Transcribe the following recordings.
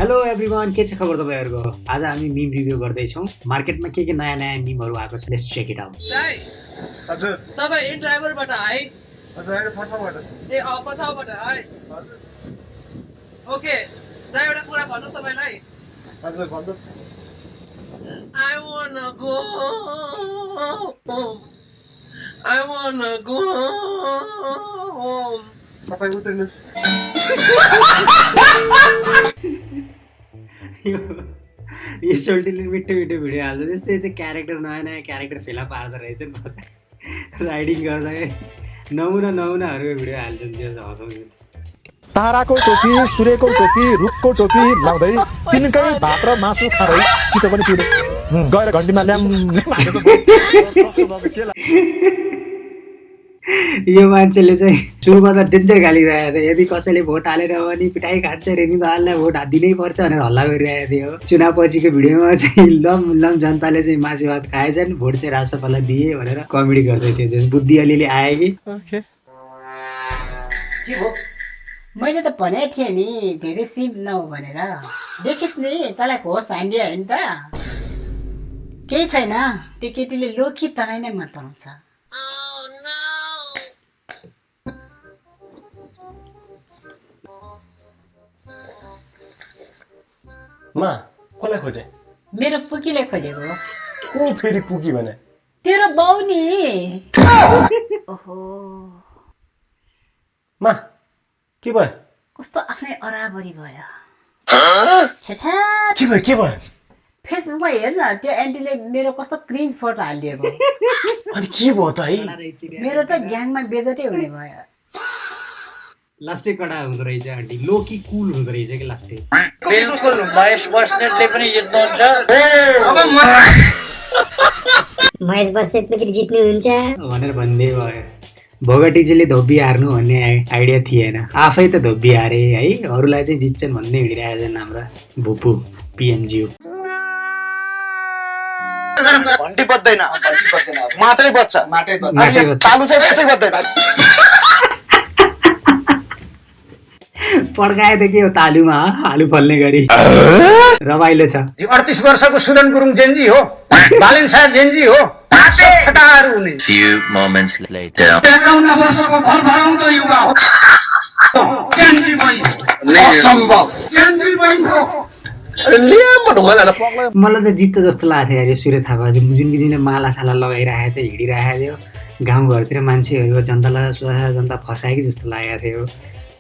Hello everyone, के छ खबर तपाईहरुको? आज हामी मिम रिभ्यू गर्दै छौं। मार्केटमा के नयाँ नयाँ मिमहरु आएको छ, लेट्स चेक इट आउट। दाइ हजुर, तपाई इन ड्राइभरबाट आइ। हजुर, अहिले फटाफट। ए फटाफट आइ। हजुर। ओके, दाइ एउटा कुरा भन्नु तपाईलाई। हजुर, भन्नुस्। I wanna go home. I wanna go home. तपाई उतर्नुस्। यो सोल्टीले मिठो मिठो भिडियो हाल्छ, जस्तै त्यो क्यारेक्टर नयाँ नयाँ क्यारेक्टर फेला पार्दो रहेछ नि पछि राइडिङ गर्दा नमुनाहरूको भिडियो हाल्छन्, त्यो हँसाउँछ। ताराको टोपी, सूर्यको टोपी, रुखको टोपी लाउँदै तिनकै भात र मासु खाँदै चिसो पनि पिउँदै गएर घन्टीमा ल्याम यो मान्छेले चाहिँ सुरुमा त डेन्जर गालिरहेको थियो। यदि कसैले भोट हालेर भने पिटाइ खान्छ, रेनी दाहाललाई भोट दिनै पर्छ भनेर हल्ला गरिरहेको थियो। चुनाव पछिको भिडियोमा चाहिँ लम जनताले चाहिँ मासु भात खाएछन्, भोट चाहिँ राजसभालाई दिए भनेर कमेडी गर्दै थियो। जस बुद्धि अलिअलि आयो कि के हो? मैले त भनेको थिएँ नि धेरै सिम नहो भनेर। देखिस् नि तँलाई होस् हान्दियो होइन त? केही छैन, त्यो केटीले लोकी तँलाई नै मन पराउँछ। मा कसलाई खोजे? मेरो पुकीले खोजेको। को फेरि पुगी भने? तेरो बाउ नि। ओहो, मा के भयो? कस्तो आफ्नै अराबरी भयो। छेछा, के भयो? फेसबुकमा हेर न, त्यो एन्टीले मेरो कस्तो क्रिन्ज फोटो हालिदिएको। अनि के भयो त है? मेरो त ग्याङमा बेजतै हुने भयो। लास्टै कडा हुँदो रहेछ आन्टी, लोकी कुल हुँदो रहेछ कि लास्टै। महेश बस्नेतले पनि जित्नुहुन्छ। महेश बस्नेतले पनि जित्नुहुन्छ भनेर भन्दै भयो। भोगटीजीले धोबी हार्नु भन्ने आइडिया थिएन, आफै त धोबी हारे है, अरूलाई चाहिँ जित्छन् भन्दै हिँडिरहेछन् हाम्रा भुपु पिएमज्यू। घन्टी बज्दैन, माटै बज्छ। चालु चाहिँ कसै बज्दैन। पड्काए त के हो, तालुमा आलु फल्ने गरी रमाइलो छ। 38 वर्षको सुदन गुरुङ जेन्जी हो, बालेन शाह जेन्जी हो। Few moments later. 53 वर्षको भरभराउँदो युवा हो, जेन्जी भाइ। असम्भव, जेन्जी भाइ हो। मलाई त जित्छ जस्तो लाग्थ्यो यार यो सूर्य थापा, जुन किसिमले माला साला लगाइरहेको थियो, हिँडिरहेको थियो गाउँघरतिर, मान्छेहरू जनता फसाए कि जस्तो लागेको थियो।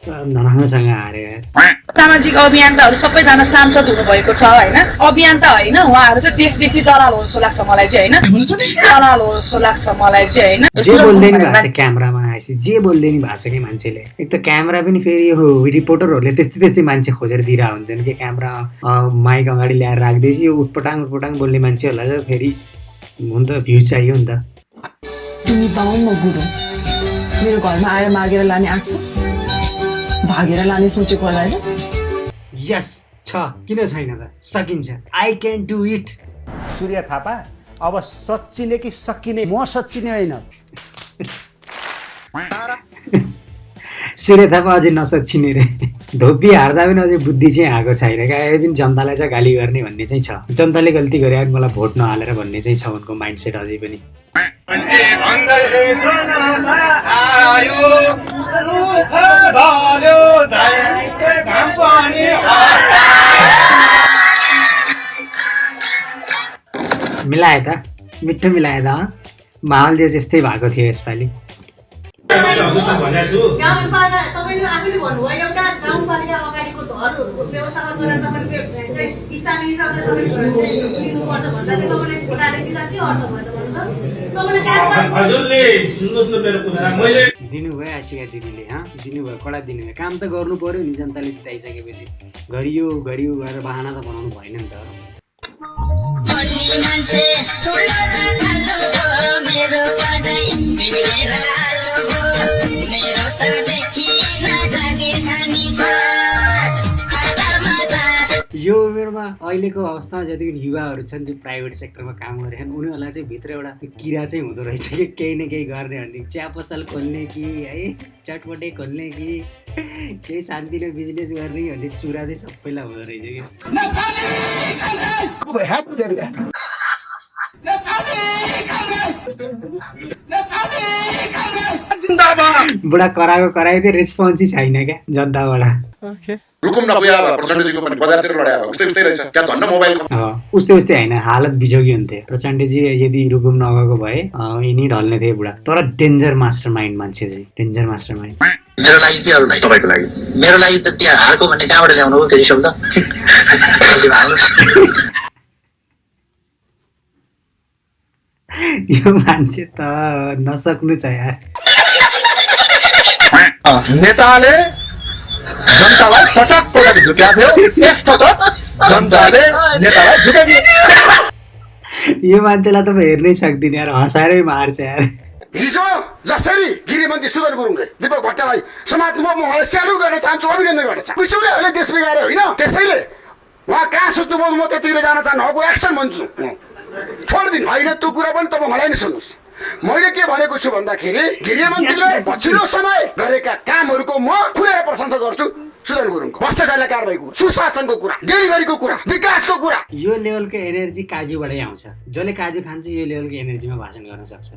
नराम्रोसँग हारे। सामाजिक अभियन्ताहरू सबैजना सांसद हुनुभएको छ होइन, अभियन्ता होइन, उहाँहरू चाहिँ देश व्यक्ति दलाल हो जस्तो लाग्छ मलाई चाहिँ होइन, दलाल हो जस्तो लाग्छ मलाई चाहिँ होइन। जे बोल्दै नि भएको छ क्यामेरामा आएपछि, जे बोल्दै नि भएको छ कि मान्छेले। एक त क्यामेरा पनि फेरि यो रिपोर्टरहरूले त्यस्तै मान्छे खोजेर दिइरहेको हुन्छन् कि क्यामेरा माइक अगाडि ल्याएर राख्दैछ, यो उटपटाङ बोल्ने मान्छेहरूलाई चाहिँ फेरि हुन त भ्यू चाहियो नि त। तिमी बाहुन गुरु मेरो घरमा आएर मागेर लाने आँट छ, भागेर लाने सोचेको होला होइन? यस छ, किन छैन त, सकिन्छ। I can do it. Surya Thapa अब सच्चिने कि सकिने? म सच्चिने होइन। सूर्य थापा अझै नसच्चिने रे। धोबी हार्दा पनि अझै बुद्धि चाहिँ आएको छैन क्या, पनि जनतालाई चाहिँ गाली गर्ने भन्ने चाहिँ छ। जनताले गल्ती गरे अनि मलाई भोट नहालेर भन्ने चाहिँ छ उनको माइन्डसेट अझै पनि। मिलाए त, मिठो मिलाए त। माहौल जो त्यस्तै भएको थियो यसपालि। तपाईँले आफैले भन्नुभयो एउटा गाउँपालिका अगाडिको घरहरूको व्यवस्थापन गरेर तपाईँले चाहिँ स्थानीय हिसाबले तपाईँले लिनुपर्छ भन्दा चाहिँ तपाईँले भोट हालेर दिँदा के अर्थ भयो त भन्नु त? हजुरले सुन्नुहोस् न मेरो कुरा, मैले दिनुभयो आशिका दिदीले, दिनुभयो, कडा दिनुभयो। काम त गर्नु पर्यो नि, जनताले जिताइसकेपछि गरियो गरेर बहाना त बनाउनु भएन नि त। यो उमेरमा अहिलेको अवस्थामा जति पनि युवाहरू छन् जो प्राइभेट सेक्टरमा काम गरिरहेछन् उनीहरूलाई चाहिँ भित्र एउटा किरा चाहिँ हुँदो रहेछ कि केही न केही गर्ने भने चिया पसल खोल्ने कि है चटपटे खोल्ने कि केही शान्तिले बिजनेस गर्ने भन्ने चुरा चाहिँ सबैलाई हुँदो रहेछ कि बुढा कराएको कराइदिए रेस्पोन्सै छैन क्या जनताबाट रुकुम नभए प्रचण्डजीको पनि बजारतिर लडायो उस्तै उस्तै रहेछ क्या धन्न मोबाइल उस्तै उस्तै होइन हालत बिजोगी हुन्थे प्रचण्डजी यदि रुकुम नगएको भए यिनी ढल्ने थिए बुढा तर डेन्जर मास्टर माइन्ड मान्छे चाहिँ डेन्जर मास्टर माइन्ड मेरो लागि के हाल्नु तपाईँको लागि मेरो लागि त त्यहाँ हारको भन्ने कहाँबाट ल्याउनु हो फेरि शब्द यो मान्छे त नसक्नु छ यार नेताले जनतालाई पटक पटक झुक्याएको थियो त्यसपटक जनताले नेतालाई झुकाइदियो यो मान्छेलाई त म हेर्नै सक्दिनँ यार हँसाएरै मार्छ यार हिजो जसरी गृहमन्त्री सुदन गुरुङले दीपक भट्टराई समाजमा उहाँलाई स्यालुट गर्न चाहन्छु अभिनन्दन गर्न चाहन्छु पिछुलेहरूले देश बिगारे होइन त्यसैले उहाँ कहाँ सुत्नुभयो म त्यतिखेर जान चाहन्छु एक्सन भन्छु छोडिदिनु होइन त्यो कुरा पनि तपाईँ मलाई नै सुन्नुहोस् मैले के भनेको छु भन्दाखेरि गृहमन्त्रीले पछिल्लो समय गरेका कामहरूको म खुलेर प्रशंसा गर्छु सुदन गुरुङको भ्रष्टाचारलाई कारबाहीको सुशासनको कुरा डेलिभरीको कुरा विकासको कुरा यो लेभलको एनर्जी काजुबाटै आउँछ जसले काजु खान्छ यो लेभलको एनर्जीमा भाषण गर्न सक्छ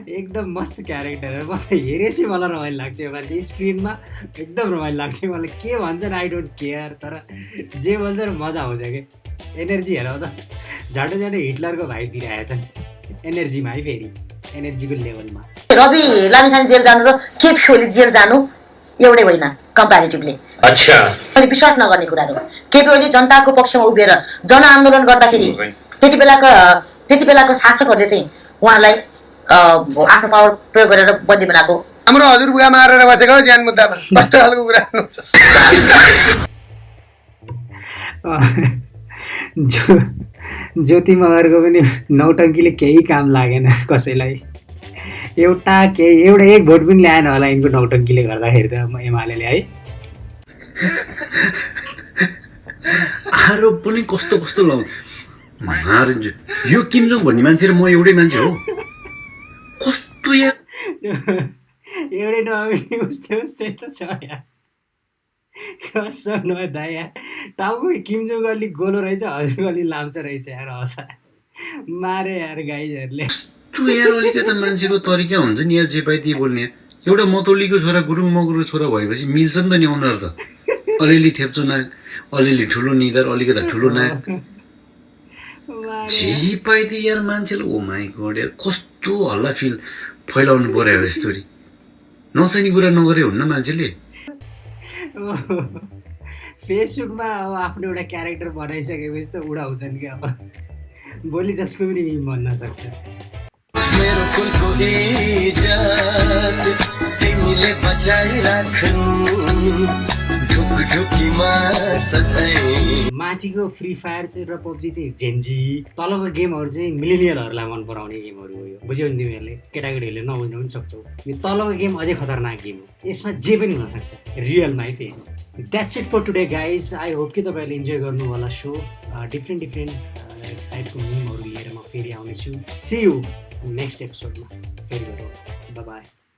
एकदम मस्त क्यारेक्टर म त हेरेपछि मलाई रमाइलो लाग्छ यो मान्छे स्क्रिनमा एकदम रमाइलो लाग्छ मलाई के भन्छन् आई डोन्ट केयर तर जे भन्छन् मजा आउँछ कि एनर्जी हेर त झट्टै झट्टै हिटलरको भाइ दिइरहेछन् एनर्जीमा है फेरि एनर्जीको लेभलमा रवि लामिछाने जेल जानु र केपी ओली जेल जानु एउटै होइन कम्प्यारिटिभली अच्छा मैले विश्वास नगर्ने कुराहरू केपी ओली जनताको पक्षमा उभिएर जनआन्दोलन गर्दाखेरि त्यति बेलाको शासकहरूले चाहिँ उहाँलाई आफ्नो पावर प्रयोग गरेर बन्दी बनाएको हाम्रो हजुरबुवा मारेर बसेको ज्यान मुद्दामा कस्तो खालको कुरा ज्योति मगरको पनि नौटङ्कीले केही काम लागेन कसैलाई एउटा एक भोट पनि ल्याएन होला यिनको नौटङ्कीले गर्दाखेरि त एमाले है आरोप पनि कस्तो कस्तो लाउँछ यो किमजोङ भन्ने मान्छे र म एउटै मान्छे हो कस्तो एउटै नभए उस्तै त छ यार कसम न दाया टाउको किमजोङ अलिक गोलो रहेछ हजुरको अलिक लाम्छ रहेछ यार हँसा मारे यार गाइजहरूले यार अलिकति मान्छेको तरिका हुन्छ नि यार जे पाइ त्यही बोल्ने एउटा मतौलीको छोरा गुरुङ मगरको छोरा भएपछि मिल्छ नि त नि उनीहरू त अलिअलि थेप्चो नाक अलिअलि ठुलो निधार अलिकति ठुलो नाक जे पाइ त्यही यार मान्छेले ओ माई गॉड यार कस्तो हल्ला फिल फैलाउनु पर्यो यस्तोरी नचाहिने कुरा नगरे हुन्न मान्छेले फेसबुकमा अब आफ्नो एउटा क्यारेक्टर बनाइसकेपछि त उडाउँछन् कि अब भोलि जसको पनि मिम भन्न सक्छ मेरो फुलको इज्जत तिमीले बचाइराख्नु ढुकढुकीमा सधैँ माथिको फ्री फायर चाहिँ र पब्जी चाहिँ जेन्जी तलको गेमहरू चाहिँ मिलेनियलहरूलाई मन पराउने गेमहरू हो यो बुझ्यौ नि तिमीहरूले केटाकेटीहरूले नबुझ्नु पनि सक्छौ यो तलको गेम अझै खतरनाक गेम हो यसमा जे पनि हुनसक्छ रियलमा है फेरि that's it for today guys I hope कि तपाईँहरूले इन्जोय गर्नु होला सो डिफ्रेन्ट टाइपको मिमहरू लिएर म फेरि आउनेछु सी यू नेक्स्ट एपिसोडमा फेरि भेटौँ बाई